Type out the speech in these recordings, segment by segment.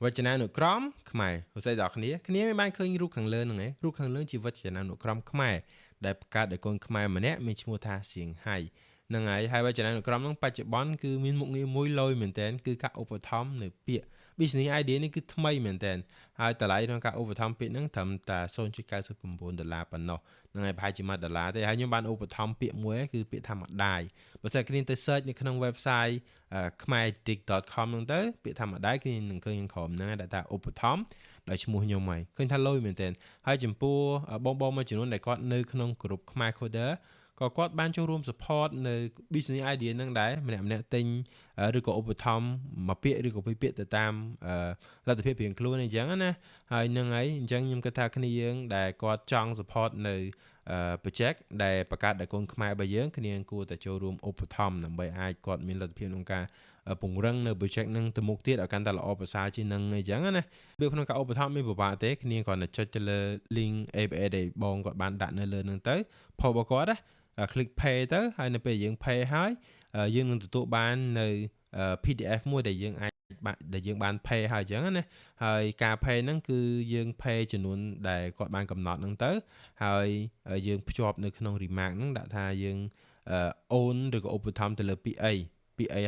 វចនានុក្រមខ្មែរឧស្សាហ៍ដល់គ្នាមានបានឃើញរូបខាងលើហ្នឹងឯងរូបខាងលើជាវចនានុក្រមខ្មែរដែលបង្កើតដោយកូនខ្មែរម្នាក់មានឈ្មោះថាសៀងហៃហ្នឹងហើយវចនានុក្រមហ្នឹងបច្ចុប្បន្នគឺមានមុខងារមួយលយមែនតើគឺការឧបត្ថម្ភនៅពាក្យ business idea នេះគឺថ្មីមែនតើហើយតម្លៃក្នុងការឧបត្ថម្ភពាក្យហ្នឹងត្រឹមតែ$0.99ប៉ុណ្ណោះហ្នឹងហើយប្រហែលជា$1ទេហើយខ្ញុំបានឧបត្ថម្ភពាក្យមួយគឺពាក្យថាម្ដាយបើសិនគ្នាទៅ search នៅក្នុង website khmeredict.com ហ្នឹងទៅពាក្យថាម្ដាយគឺនឹងឃើញខាងក្រោមហ្នឹងដែលថាឧបត្ថម្ភដោយឈ្មោះខ្ញុំហើយឃើញថាលុយមែនទែនហើយចំពោះបងមួយចំនួនដែលគាត់នៅក្នុងក្រុមខ្មែរ Coder ក៏គាត់បានចូលរួម support នៅ business idea ហ្នឹងដែរម្នាក់ទិញឬក៏ឧបត្ថម្ភមួយពាក្យឬក៏ពីរពាក្យទៅតាមលទ្ធភាពរៀងខ្លួនអញ្ចឹងណាហើយហ្នឹងហើយអញ្ចឹងខ្ញុំគិតថាគ្នាយើងដែលគាត់ចង់ support នៅproject ដែលបង្កើតដោយកូនខ្មែររបស់យើងគ្នាគួរតែចូលរួមឧបត្ថម្ភដើម្បីអាចគាត់មានលទ្ធភាពក្នុងការពង្រឹងនៅ project ហ្នឹងទៅមុខទៀតឲ្យកាន់តែល្អប្រសើរជាងនឹងអីចឹងណាវាក្នុងការឧបត្ថម្ភមានពិបាកទេគ្នាគ្រាន់តែចុចទៅលើ link ABA ដែលបងគាត់បានដាក់នៅលើហ្នឹងទៅផុសរបស់គាត់ណាclick pay ទៅហើយនៅពេលយើង pay ហើយយើងនឹងទទួលបាននៅ PDF មួយដែលយើងបាន pay ហើយអញ្ចឹងណាហើយការ pay ហ្នឹងគឺយើង pay ចំនួនដែលគាត់បានកំណត់ហ្នឹងទៅហើយយើងភ្ជាប់នៅក្នុង remark ហ្នឹងដាក់ថាយើងអូនឬក៏ឧបត្ថម្ភទៅលើពាក្យអី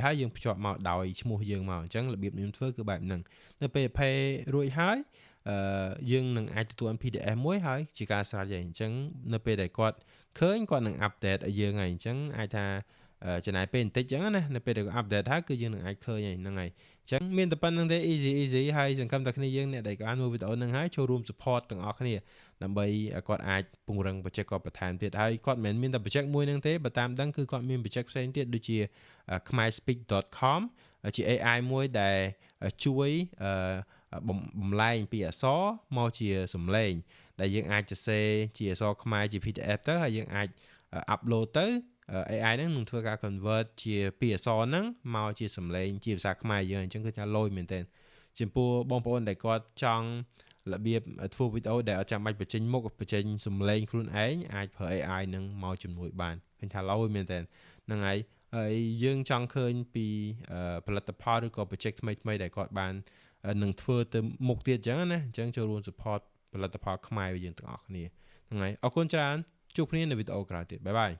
ហើយយើងភ្ជាប់មកដោយឈ្មោះយើងមកអញ្ចឹងរបៀបខ្ញុំធ្វើគឺបែបហ្នឹងនៅពេល pay រួចហើយយើងនឹងអាចទទួលបាន PDF មួយហើយជាការស្រេចហើយអញ្ចឹងនៅពេលដែលគាត់ឃើញគាត់នឹង update ឲ្យយើងហើយអញ្ចឹងអាចថាចំណាយពេលបន្តិចអញ្ចឹងណានៅពេលដែល update ហើយគឺយើងនឹងអាចឃើញហើយហ្នឹងហើយអញ្ចឹងមានតែប៉ុណ្្នឹងទេ easy ហើយសង្ឃឹមថាគ្នាយើងអ្នកដែលបានមើលវីដេអូហ្នឹងហើយចូលរួម support ទាំងអស់គ្នាដើម្បីគាត់អាចពង្រឹង project គាត់បន្ថែមទៀតហើយគាត់មិនមែនមានតែ project មួយហ្នឹងទេបើតាមដឹងគឺគាត់មាន project ផ្សេងទៀតដូចជា khmerspeak.com ជា AI មួយដែលជួយបំលែងពីអក្សរមកជាសំឡេងដែលយើងអាចសរសេរជាអក្សរខ្មែរជា PDF ទៅហើយយើងអាច upload ទៅ AI ហ្នឹងនឹងធ្វើការ convert ជាពីអក្សរហ្នឹងមកជាសំឡេងជាភាសាខ្មែរយើងអញ្ចឹងគឺថាលយមែនទែនចំពោះបងប្អូនដែលគាត់ចង់របៀបធ្វើវីដេអូដែលអត់ចាំបាច់បញ្ចេញមុខបញ្ចេញសំឡេងខ្លួនឯងអាចប្រើ AI ហ្នឹងមកជំនួយបានឃើញថាលយមែនទែនហ្នឹងហើយយើងចង់ឃើញពីផលិតផលឬក៏ project ថ្មីដែលគាត់បាននឹងធ្វើទៅមុខទៀតអញ្ចឹងណាអញ្ចឹងចូលរួម support ផលិតផលខ្មែររបស់យើងទាំងអស់គ្នាហ្នឹងហើយអរគុណច្រើនជួបគ្នានៅវីដេអូក្រោយទៀតបាយបាយ